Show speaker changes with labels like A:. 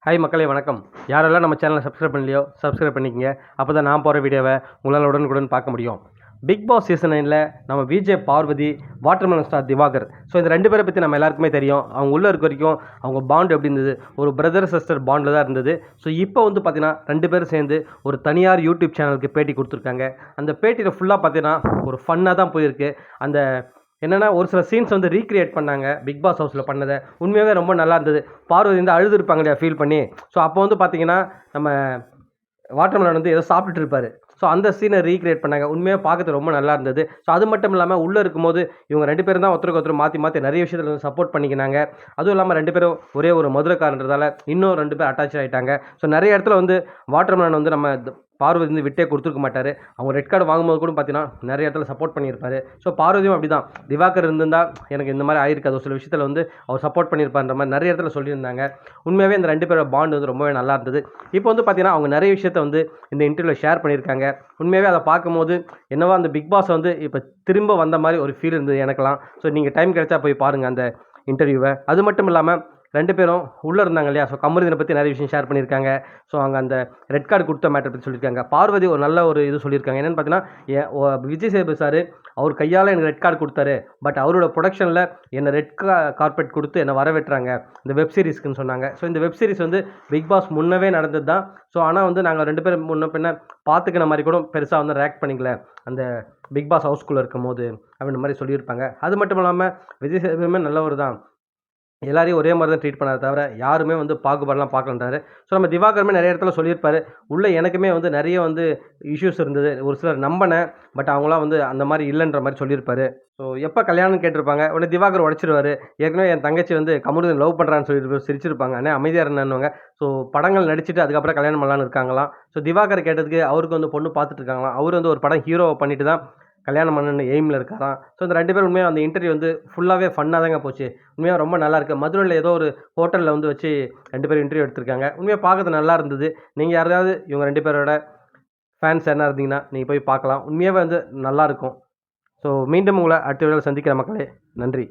A: Hi மக்களே வணக்கம். யாரெல்லாம் நம்ம சேனலை சப்ஸ்கிரைப் பண்ணலையோ சப்ஸ்கிரைப் பண்ணிக்கங்க. அப்போ தான் நான் போகிற வீடியோவை உங்களால் உடனுக்குடன் பார்க்க முடியும். பிக் பாஸ் சீசன் 9ல் நம்ம Vijay Parvathi, watermelon star Diwakar. So இந்த 2 பேரை பற்றி நம்ம எல்லாருக்குமே தெரியும். அவங்க உள்ளே இருக்க வரைக்கும் அவங்க பாண்ட் எப்படி இருந்தது, ஒரு பிரதர் சிஸ்டர் பாண்டில் தான் இருந்தது. ஸோ இப்போ வந்து பார்த்தீங்கன்னா 2 பேரும் சேர்ந்து ஒரு தனியார் யூடியூப் சேனலுக்கு பேட்டி கொடுத்துருக்காங்க. அந்த பேட்டியில் ஃபுல்லாக பார்த்தீங்கன்னா ஒரு ஃபன்னாக தான் போயிருக்கு. அந்த என்னென்னா ஒரு சில சீன்ஸ் வந்து ரீக்ரியேட் பண்ணாங்க பிக் பாஸ் ஹவுஸில் பண்ணதை. உண்மையாகவே ரொம்ப நல்லா இருந்தது. பார்வதி வந்து அழுதுருப்பாங்க இல்லையா ஃபீல் பண்ணி. ஸோ அப்போ வந்து பார்த்தீங்கன்னா நம்ம வாட்டர்மெலன் வந்து ஏதோ சாப்பிட்டுட்டு இருப்பார். ஸோ அந்த சீனை ரீக்ரியேட் பண்ணாங்க. உண்மையாக பார்க்கறது ரொம்ப நல்லா இருந்தது. ஸோ அது மட்டும் இல்லாமல் உள்ளே இருக்கும்போது இவங்க 2 பேரும் தான் ஒருத்தருக்கு ஒருத்தர் மாற்றி மாற்றி நிறைய விஷயத்தில் வந்து சப்போர்ட் பண்ணிக்கினாங்க. அதுவும் இல்லாமல் 2 பேரும் ஒரே ஒரு மதுரைக்காரன்றதால இன்னும் 2 பேர் அட்டாச் ஆகிட்டாங்க. ஸோ நிறைய இடத்துல வந்து வாட்டர்மெலன் வந்து நம்ம பார்வதி வந்து விட்டே கொடுத்துருக்க மாட்டார். அவங்க ரெட் கார்டு வாங்கும்போது கூட பார்த்தீங்கன்னா நிறைய இடத்துல சப்போர்ட் பண்ணியிருப்பார். ஸோ பார்வதியும் அப்படி தான், திவாகர் இருந்திருந்தால் எனக்கு இந்த மாதிரி ஆயிருக்காது, ஒரு சில விஷயத்தில் வந்து அவர் சப்போர்ட் பண்ணியிருப்பான்ற மாதிரி நிறைய இடத்துல சொல்லியிருந்தாங்க. உண்மையாகவே இந்த 2 பேரோட பாண்ட் வந்து ரொம்பவே நல்லா இருந்தது. இப்போ வந்து பார்த்தீங்கன்னா அவங்க நிறைய விஷயத்தை வந்து இந்த இன்டர்வியூவில் ஷேர் பண்ணியிருக்காங்க. உண்மையாகவே அதை பார்க்கும்போது என்னவோ அந்த பிக் பாஸ் வந்து இப்போ திரும்ப வந்த மாதிரி ஒரு ஃபீல் இருந்தது எனக்கெல்லாம். ஸோ நீங்கள் டைம் கிடைச்சா போய் பாருங்கள் அந்த இன்டர்வியூவை. அது மட்டும் இல்லாமல் 2 பேரும் உள்ளே இருந்தாங்க இல்லையா, ஸோ கமருதீனை பற்றி நிறைய விஷயம் ஷேர் பண்ணியிருக்காங்க. ஸோ அங்கே அந்த ரெட் கார்டு கொடுத்த மேட்டர் பற்றி சொல்லியிருக்காங்க. பார்வதி ஒரு நல்ல ஒரு இது சொல்லியிருக்காங்க. என்னென்னு பார்த்தீங்கன்னா, விஜய் சேதுபதி சார் அவர் கையால் எனக்கு ரெட் கார்டு கொடுத்தாரு. பட் அவரோட ப்ரொடக்ஷனில் என்னை ரெட் கார்பெட் கொடுத்து என்னை வரவேற்றாங்க இந்த வெப் சீரிஸ்க்குன்னு சொன்னாங்க. ஸோ இந்த வெப் சீரிஸ் வந்து பிக் பாஸ் முன்னவே நடந்தது தான். ஸோ ஆனால் வந்து நாங்கள் 2 பேரும் முன்ன பின்ன பார்த்துக்கின மாதிரி கூட பெருசாக வந்து ரியாக்ட் பண்ணிக்கல அந்த பிக் பாஸ் ஹவுஸ்குள்ளே இருக்கும் போது அப்படின்ற மாதிரி சொல்லியிருப்பாங்க. அது மட்டும் இல்லாமல் விஜய் சேதுபதியுமே நல்லவர் தான். எல்லாரையும் ஒரே மாதிரி தான் ட்ரீட் பண்ணாத தவிர யாருமே வந்து பாகுபாடெலாம் பார்க்கலன்றாரு. ஸோ நம்ம திவாகருமே நிறைய இடத்துல சொல்லியிருப்பார். உள்ளே எனக்குமே வந்து நிறைய வந்து இஷ்யூஸ் இருந்தது. ஒரு சிலர் நம்பினேன், பட் அவங்களாம் வந்து அந்த மாதிரி இல்லைன்ற மாதிரி சொல்லியிருப்பார். ஸோ எப்போ கல்யாணம்னு கேட்டிருப்பாங்க. உடனே திவாகர் உடச்சிருவார். ஏற்கனவே என் தங்கச்சி வந்து கமருதீன் லவ் பண்ணுறான்னு சொல்லிட்டு சிரிச்சிருப்பாங்க. அண்ணே அமைதியாக இருந்தானுவாங்க. ஸோ படங்கள் நடிச்சுட்டு அதுக்கப்புறம் கல்யாணம் பண்ணலான்னு இருக்காங்களாம். ஸோ திவாகர் கேட்டதுக்கு அவருக்கு வந்து பொண்ணு பார்த்துட்டு இருக்காங்களாம். அவர் வந்து ஒரு படம் ஹீரோவை பண்ணிட்டு தான் கல்யாணம் பண்ணணும்னு எய்மில் இருக்காராம். ஸோ இந்த 2 பேரும் உண்மையாக அந்த இன்டர்வியூ வந்து ஃபுல்லாகவே ஃபன்னாக தாங்க போச்சு. உண்மையாக ரொம்ப நல்லாயிருக்கு. மதுரையில் ஏதோ ஒரு ஹோட்டலில் வந்து வச்சு 2 பேரும் இன்டர்வியூ எடுத்திருக்காங்க. உண்மையாக பார்க்கறது நல்லா இருந்தது. நீங்கள் யாராவது இவங்க 2 பேரோட ஃபேன்ஸ் என்ன இருந்தீங்கன்னா நீங்கள் போய் பார்க்கலாம். உண்மையாகவே வந்து நல்லாயிருக்கும். ஸோ மீண்டும் உங்களை அடுத்த வீடியோவில் சந்திக்கிற மக்களே, நன்றி.